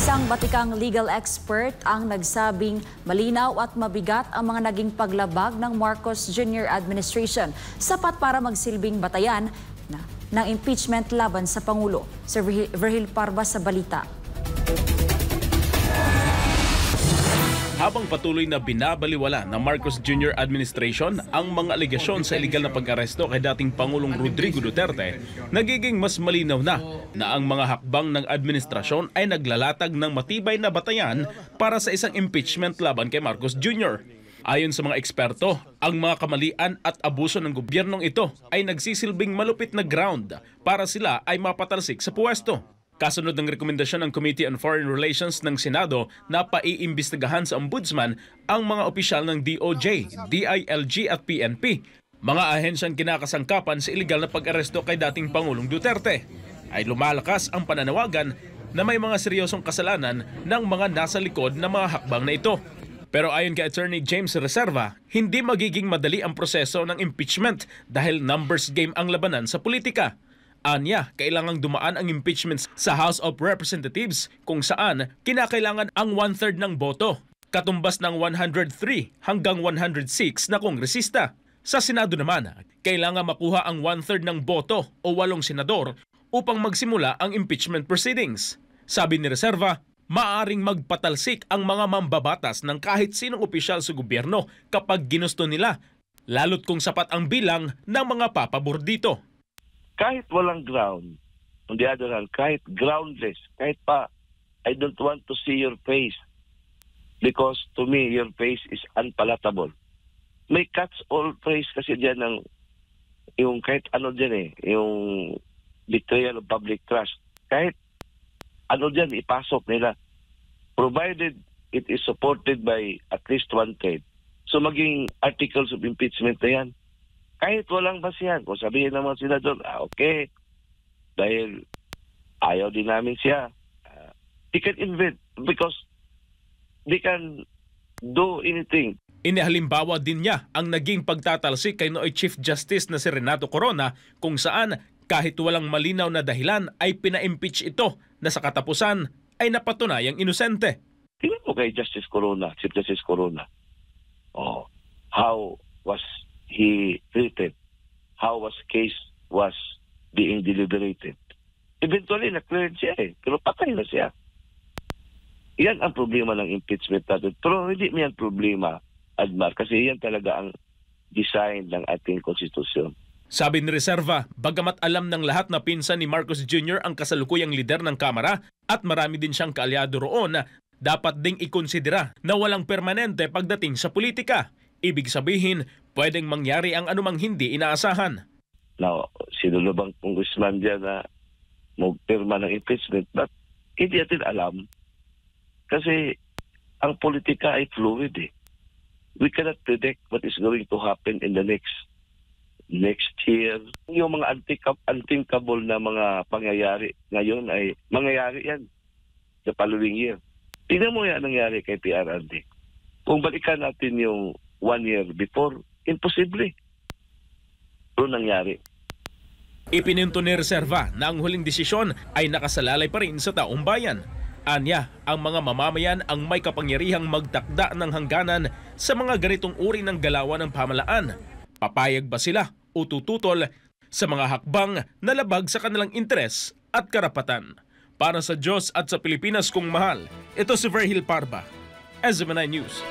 Isang batikang legal expert ang nagsabing malinaw at mabigat ang mga naging paglabag ng Marcos Jr. administration, sapat para magsilbing batayan ng impeachment laban sa Pangulo. Sir Virgil Parba sa balita. Habang patuloy na binabaliwala ng Marcos Jr. administration ang mga alegasyon sa iligal na pag-aresto kay dating Pangulong Rodrigo Duterte, nagiging mas malinaw na ang mga hakbang ng administrasyon ay naglalatag ng matibay na batayan para sa isang impeachment laban kay Marcos Jr. Ayon sa mga eksperto, ang mga kamalian at abuso ng gobyernong ito ay nagsisilbing malupit na ground para sila ay mapatalsik sa puwesto. Kasunod ng rekomendasyon ng Committee on Foreign Relations ng Senado na paiimbestigahan sa Ombudsman ang mga opisyal ng DOJ, DILG at PNP, mga ahensyang kinakasangkapan sa iligal na pag-aresto kay dating Pangulong Duterte, ay lumalakas ang pananawagan na may mga seryosong kasalanan ng mga nasa likod ng mga hakbang na ito. Pero ayon kay Attorney James Reserva, hindi magiging madali ang proseso ng impeachment dahil numbers game ang labanan sa politika. Anya, kailangang dumaan ang impeachment sa House of Representatives kung saan kinakailangan ang 1/3 ng boto, katumbas ng 103 hanggang 106 na kongresista. Sa Senado naman, kailangan makuha ang 1/3 ng boto o 8 senador upang magsimula ang impeachment proceedings. Sabi ni Reserva, maaring magpatalsik ang mga mambabatas ng kahit sinong opisyal sa gobyerno kapag ginusto nila, lalo't kung sapat ang bilang ng mga papabor dito. Kahit walang ground, on the other hand, kahit groundless, kahit pa, I don't want to see your face because to me, your face is unpalatable. May catch-all phrase kasi dyan ng, yung kahit ano dyan yung betrayal of public trust. Kahit ano dyan, ipasok nila. Provided it is supported by at least 1/3. So maging articles of impeachment na yan. Kahit walang basihan, kung sabihin ng mga senador, okay, dahil ayaw din namin siya, they can invent because they can do anything. Inihalimbawa din niya ang naging pagtatalsik kay Nooy Chief Justice na si Renato Corona kung saan kahit walang malinaw na dahilan ay pina-impeach ito na sa katapusan ay napatunayang inosente. Tingnan mo kay Justice Corona, Chief Justice Corona. Oh, how was he treated? How was case was being deliberated? Eventually, na-clear siya pero patay na siya. Yan ang problema ng impeachment natin. Pero hindi mo yan problema, Admar, kasi yan talaga ang design ng ating konstitusyon. Sabi ni Reserva, bagamat alam ng lahat na pinsan ni Marcos Jr. ang kasalukuyang lider ng Kamara at marami din siyang kaalyado roon, dapat ding ikonsidera na walang permanente pagdating sa politika. Ibig sabihin, pwedeng mangyari ang anumang hindi inaasahan. Now, sino na bang congressman dyan na magpirma ng impeachment? But hindi natin alam. Kasi ang politika ay fluid We cannot predict what is going to happen in the next year. Yung mga unthinkable na mga pangyayari ngayon ay mangyayari yan the following year. Tingnan mo yan nangyari kay PRRD. Kung balikan natin yung 1 year before, imposible. Pero nangyari. Ipininto ni Reserva na ang huling desisyon ay nakasalalay pa rin sa taong bayan. Anya, ang mga mamamayan ang may kapangyarihang magtakda ng hangganan sa mga ganitong uri ng galawan ng pamahalaan. Papayag ba sila o tututol sa mga hakbang na labag sa kanilang interes at karapatan? Para sa Diyos at sa Pilipinas kong mahal, ito si Virgil Parba, SMNI News.